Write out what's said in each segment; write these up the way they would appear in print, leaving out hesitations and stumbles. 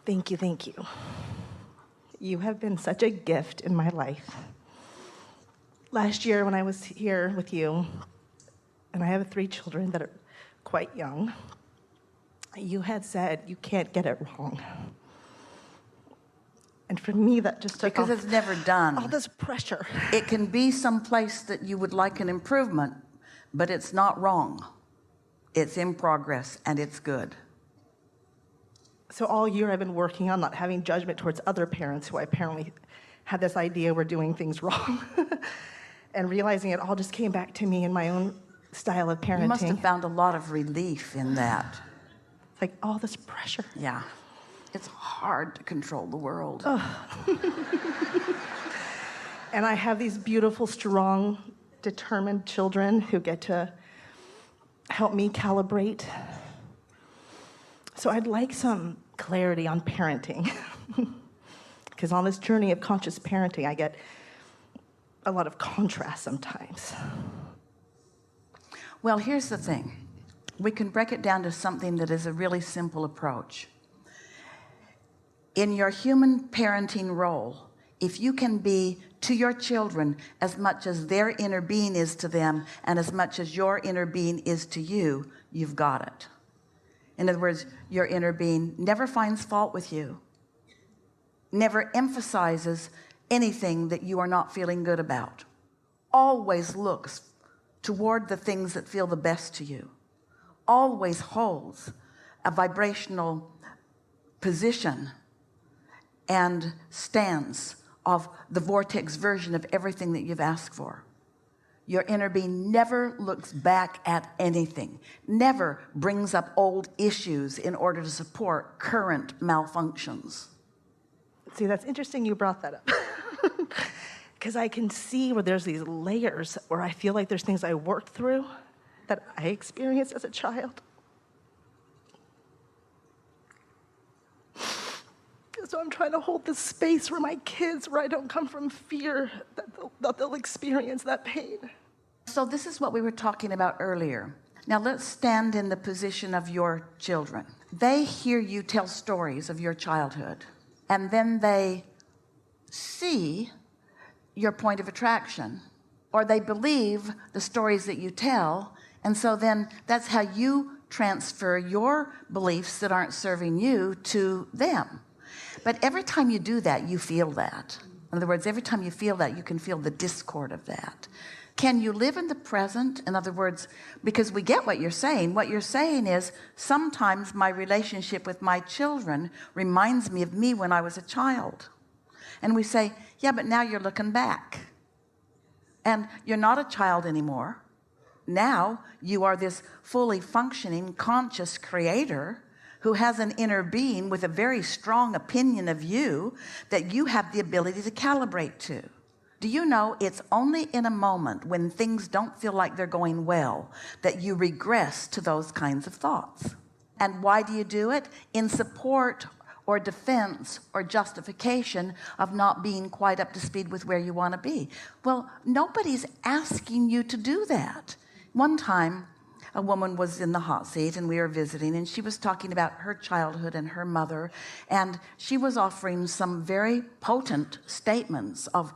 Thank you, thank you. You have been such a gift in my life. Last year when I was here with you, and I have 3 children that are quite young, you had said you can't get it wrong. And for me, that just took Because off it's never done. all this pressure. It can be some place that you would like an improvement, but it's not wrong. It's in progress and it's good. So all year I've been working on not having judgment towards other parents who I apparently had this idea were doing things wrong. And realizing it all just came back to me in my own style of parenting. You must have found a lot of relief in that. It's like all this pressure. Yeah. It's hard to control the world. And I have these beautiful, strong, determined children who get to help me calibrate. So I'd like some clarity on parenting. Because on this journey of conscious parenting, I get a lot of contrast sometimes. Well, here's the thing. We can break it down to something that is a really simple approach. In your human parenting role, if you can be to your children as much as their inner being is to them and as much as your inner being is to you, you've got it. In other words, your inner being never finds fault with you, never emphasizes anything that you are not feeling good about, always looks toward the things that feel the best to you, always holds a vibrational position and stance of the vortex version of everything that you've asked for. Your inner being never looks back at anything, never brings up old issues in order to support current malfunctions. See, that's interesting you brought that up. Because I can see where there's these layers where I feel like there's things I worked through that I experienced as a child. So I'm trying to hold this space where my kids, where I don't come from fear that they'll experience that pain. So this is what we were talking about earlier. Now let's stand in the position of your children. They hear you tell stories of your childhood, and then they see your point of attraction, or they believe the stories that you tell, and so then that's how you transfer your beliefs that aren't serving you to them. But every time you do that, you feel that. In other words, every time you feel that, you can feel the discord of that. Can you live in the present? In other words, because we get what you're saying. What you're saying is, sometimes my relationship with my children reminds me of me when I was a child. And we say, yeah, but now you're looking back. And you're not a child anymore. Now you are this fully functioning, conscious creator who has an inner being with a very strong opinion of you that you have the ability to calibrate to. Do you know it's only in a moment when things don't feel like they're going well that you regress to those kinds of thoughts? And why do you do it? In support or defense or justification of not being quite up to speed with where you want to be. Well, nobody's asking you to do that. One time, a woman was in the hot seat and we were visiting, and she was talking about her childhood and her mother, and she was offering some very potent statements of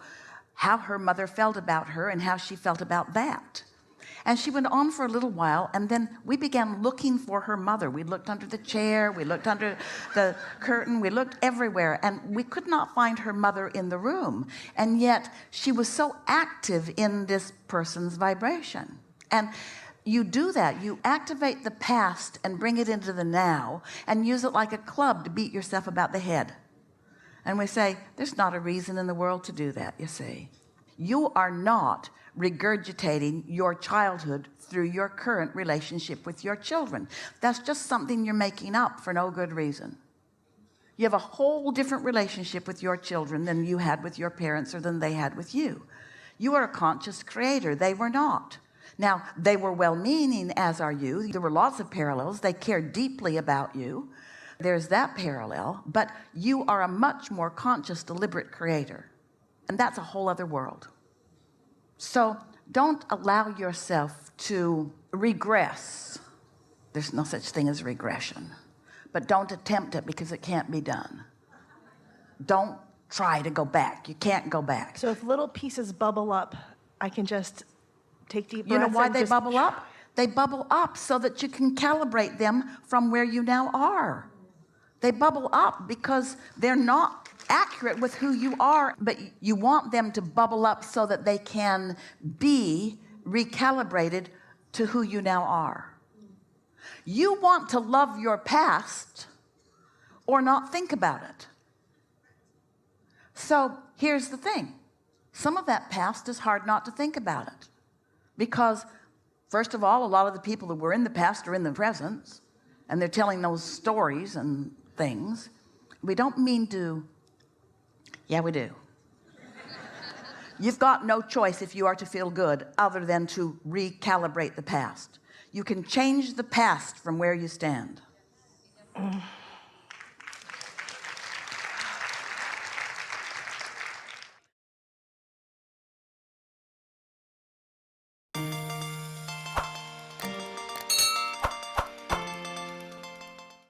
how her mother felt about her and how she felt about that. And she went on for a little while, and then we began looking for her mother. We looked under the chair, we looked under the curtain, we looked everywhere, and we could not find her mother in the room. And yet she was so active in this person's vibration. And you do that. You activate the past and bring it into the now and use it like a club to beat yourself about the head. And we say, there's not a reason in the world to do that, you see. You are not regurgitating your childhood through your current relationship with your children. That's just something you're making up for no good reason. You have a whole different relationship with your children than you had with your parents or than they had with you. You are a conscious creator. They were not. Now, they were well-meaning, as are you. There were lots of parallels. They cared deeply about you. There's that parallel. But you are a much more conscious, deliberate creator. And that's a whole other world. So don't allow yourself to regress. There's no such thing as regression. but don't attempt it because it can't be done. Don't try to go back. You can't go back. So if little pieces bubble up, I can just take deep breaths. You know why and they just bubble up? They bubble up so that you can calibrate them from where you now are. They bubble up because they're not accurate with who you are, but you want them to bubble up so that they can be recalibrated to who you now are. You want to love your past or not think about it. So here's the thing. Some of that past is hard not to think about it because, first of all, a lot of the people that were in the past are in the present, and they're telling those stories and things. We don't mean to. Yeah, we do. You've got no choice if you are to feel good other than to recalibrate the past. You can change the past from where you stand.